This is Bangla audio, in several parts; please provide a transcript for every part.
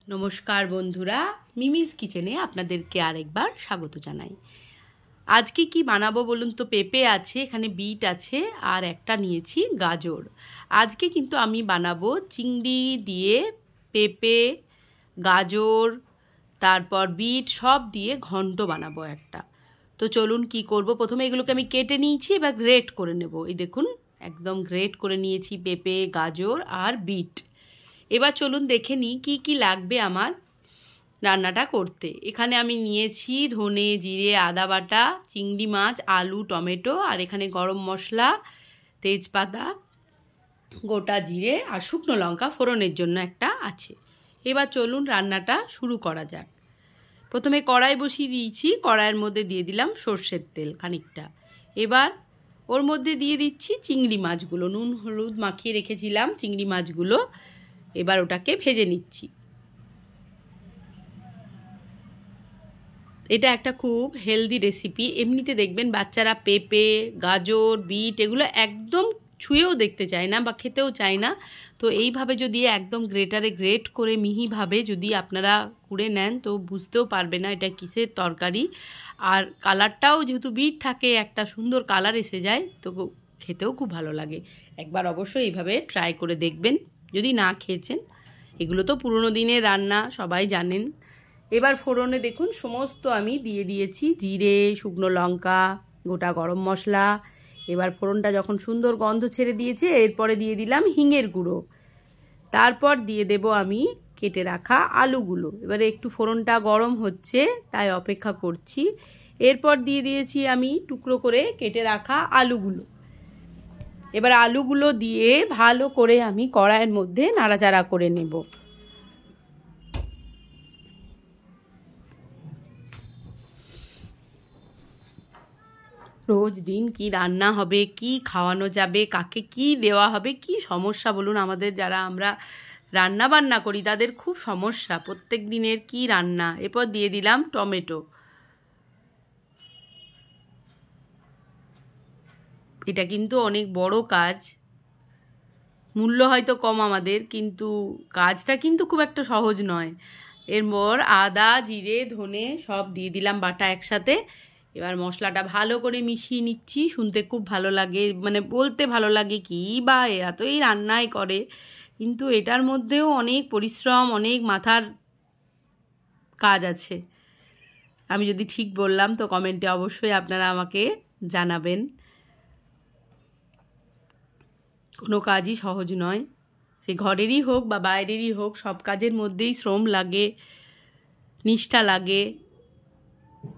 নমস্কার বন্ধুরা, মিমিস কিচেনে আপনাদেরকে আরেকবার স্বাগত জানাই। আজকে কি বানাবো বলুন তো? পেঁপে আছে, এখানে বিট আছে, আর একটা নিয়েছি গাজর। আজকে কিন্তু আমি বানাবো চিংড়ি দিয়ে পেঁপে, গাজর, তারপর বিট সব দিয়ে ঘন্ট বানাবো একটা। তো চলুন কি করব। প্রথমে এগুলোকে আমি কেটে নিয়েছি, এবার গ্রেট করে নেব। এই দেখুন, একদম গ্রেট করে নিয়েছি পেঁপে, গাজর আর বিট। এবার চলুন দেখে নিই কী কী লাগবে আমার রান্নাটা করতে। এখানে আমি নিয়েছি ধনে, জিরে, আদা বাটা, চিংড়ি মাছ, আলু, টমেটো, আর এখানে গরম মশলা, তেজপাতা, গোটা জিরে আর শুকনো লঙ্কা ফোড়নের জন্য একটা আছে। এবার চলুন রান্নাটা শুরু করা যাক। প্রথমে কড়াই বসিয়ে দিয়েছি, কড়াইয়ের মধ্যে দিয়ে দিলাম সর্ষের তেল খানিকটা। এবার ওর মধ্যে দিয়ে দিচ্ছি চিংড়ি মাছগুলো, নুন হলুদ মাখিয়ে রেখেছিলাম চিংড়ি মাছগুলো। এবার ওটাকে ভেজে নিচ্ছি। এটা একটা খুব হেলদি রেসিপি। এমনিতে দেখবেন বাচ্চারা পেঁপে, গাজর, বিট এগুলো একদম ছুঁয়েও দেখতে চায় না বা খেতেও চায় না। তো এইভাবে যদি একদম গ্রেটারে গ্রেট করে মিহিভাবে যদি আপনারা কুড়ে নেন তো বুঝতেও পারবে না এটা কিসের তরকারি। আর কালারটাও যেহেতু বিট থাকে, একটা সুন্দর কালার এসে যায়, তো খেতেও খুব ভালো লাগে। একবার অবশ্যই এইভাবে ট্রাই করে দেখবেন যদি না খেয়েছেন। এগুলো তো পুরনো দিনের রান্না, সবাই জানেন। এবার ফোড়নে দেখুন সমস্ত আমি দিয়ে দিয়েছি জিরে, শুকনো লঙ্কা, গোটা গরম মশলা। এবার ফোড়নটা যখন সুন্দর গন্ধ ছেড়ে দিয়েছে, এরপরে দিয়ে দিলাম হিঙের গুঁড়ো। তারপর দিয়ে দেব আমি কেটে রাখা আলুগুলো। এবারে একটু ফোড়নটা গরম হচ্ছে, তাই অপেক্ষা করছি। এরপর দিয়ে দিয়েছি আমি টুকরো করে কেটে রাখা আলুগুলো। এবার আলুগুলো দিয়ে ভালো করে আমি কড়াইয়ের মধ্যে নাড়াচাড়া করে নেব। রোজ দিন কি রান্না হবে, কি খাওয়ানো যাবে, কাকে কি দেওয়া হবে, কি সমস্যা বলুন। আমাদের যারা আমরা রান্না বান্না করি তাদের খুব সমস্যা, প্রত্যেক দিনের কি রান্না। এরপর দিয়ে দিলাম টমেটো। এটা কিন্তু অনেক বড় কাজ, মূল্য হয়তো কম আমাদের, কিন্তু কাজটা কিন্তু খুব একটা সহজ নয়। এরপর আদা, জিরে, ধনে সব দিয়ে দিলাম বাটা একসাথে। এবার মশলাটা ভালো করে মিশিয়ে নিচ্ছি। শুনতে খুব ভালো লাগে, মানে বলতে ভালো লাগে কি বা এরা তো এই রান্নাই করে, কিন্তু এটার মধ্যেও অনেক পরিশ্রম, অনেক মাথার কাজ আছে। আমি যদি ঠিক বললাম তো কমেন্টে অবশ্যই আপনারা আমাকে জানাবেন। কোনো কাজই সহজ নয়, সে ঘরেরই হোক বা বাইরেরই হোক, সব কাজের মধ্যেই শ্রম লাগে, নিষ্ঠা লাগে,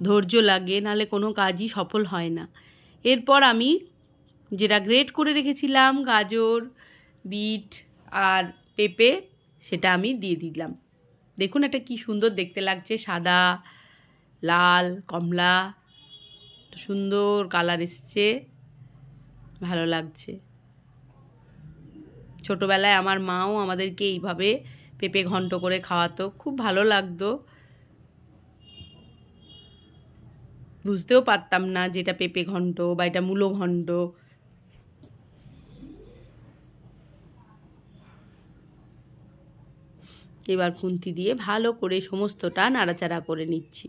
ধৈর্য লাগে, নাহলে কোনো কাজই সফল হয় না। এরপর আমি যেটা গ্রেট করে রেখেছিলাম গাজর, বিট আর পেঁপে, সেটা আমি দিয়ে দিলাম। দেখুন এটা কি সুন্দর দেখতে লাগছে, সাদা, লাল, কমলা, সুন্দর কালার এসছে, ভালো লাগছে। ছোটোবেলায় আমার মাও আমাদেরকে এইভাবে পেঁপে ঘন্ট করে খাওয়াতো, খুব ভালো লাগতো। বুঝতেও পারতাম না যে এটা পেঁপে ঘন্ট বা এটা মূলো ঘন্ট। এবার খুন্তি দিয়ে ভালো করে সমস্তটা নাড়াচাড়া করে নিচ্ছি।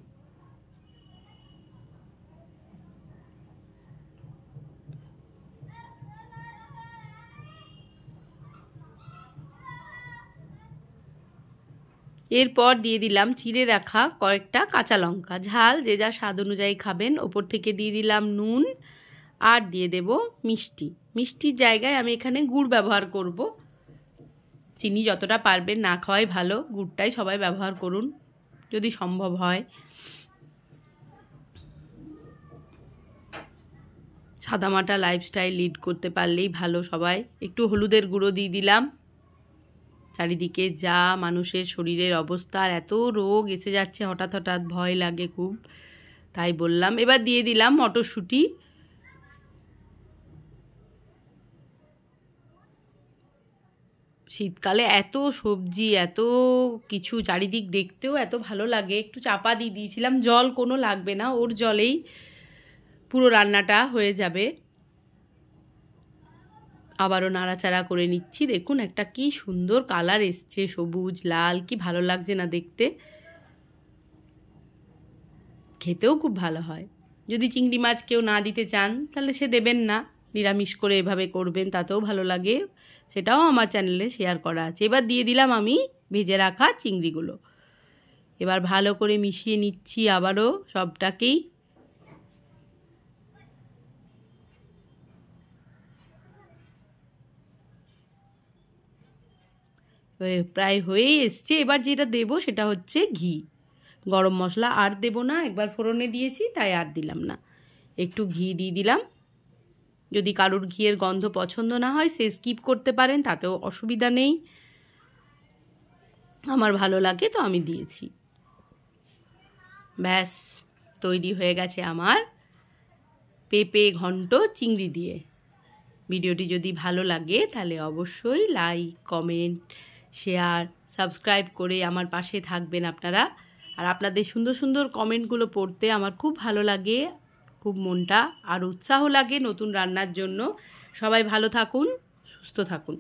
এরপর দিয়ে দিলাম চিড়ে রাখা কয়েকটা কাঁচা লঙ্কা, ঝাল যে যা স্বাদ অনুযায়ী খাবেন। ওপর থেকে দিয়ে দিলাম নুন, আর দিয়ে দেব মিষ্টি। মিষ্টির জায়গায় আমি এখানে গুড় ব্যবহার করব। চিনি যতটা পারবেন না খাওয়াই ভালো, গুড়টাই সবাই ব্যবহার করুন যদি সম্ভব হয়। সাদামাটা লাইফস্টাইল লিড করতে পারলেই ভালো সবাই। একটু হলুদের গুঁড়ো দিয়ে দিলাম। চারিদিকে যা মানুষের শরীরের অবস্থা, আর এত রোগ এসে যাচ্ছে হঠাৎ হঠাৎ, ভয় লাগে খুব, তাই বললাম। এবার দিয়ে দিলাম মটরশুঁটি। শীতকালে এত সবজি, এত কিছু চারিদিক দেখতেও এত ভালো লাগে। একটু চাপা দিয়ে দিয়েছিলাম, জল কোনো লাগবে না, ওর জলেই পুরো রান্নাটা হয়ে যাবে। আবারও নাড়াচাড়া করে নিচ্ছি। দেখুন একটা কি সুন্দর কালার এসছে, সবুজ লাল, কি ভালো লাগছে না দেখতে। খেতেও খুব ভালো হয়। যদি চিংড়ি মাছ কেউ না দিতে চান তাহলে সে দেবেন না, নিরামিষ করে এভাবে করবেন, তাতেও ভালো লাগে। সেটাও আমার চ্যানেলে শেয়ার করা আছে। এবার দিয়ে দিলাম আমি ভেজে রাখা চিংড়িগুলো। এবার ভালো করে মিশিয়ে নিচ্ছি আবারও সবটাকেই। প্রায় হয়েই এসছে। এবার যেটা দেবো সেটা হচ্ছে ঘি। গরম মশলা আর দেবো না, একবার ফোড়নে দিয়েছি তাই আর দিলাম না। একটু ঘি দিয়ে দিলাম। যদি কারোর ঘিয়ের গন্ধ পছন্দ না হয় সে স্কিপ করতে পারেন, তাতেও অসুবিধা নেই। আমার ভালো লাগে তো আমি দিয়েছি। ব্যাস তৈরি হয়ে গেছে আমার পেঁপে ঘন্ট চিংড়ি দিয়ে। ভিডিওটি যদি ভালো লাগে তাহলে অবশ্যই লাইক, কমেন্ট, শেয়ার, সাবস্ক্রাইব করে আমার পাশে থাকবেন আপনারা। আর আপনাদের সুন্দর সুন্দর কমেন্টগুলো পড়তে আমার খুব ভালো লাগে, খুব মনটা আর উৎসাহ লাগে নতুন রান্নার জন্য। সবাই ভালো থাকুন, সুস্থ থাকুন।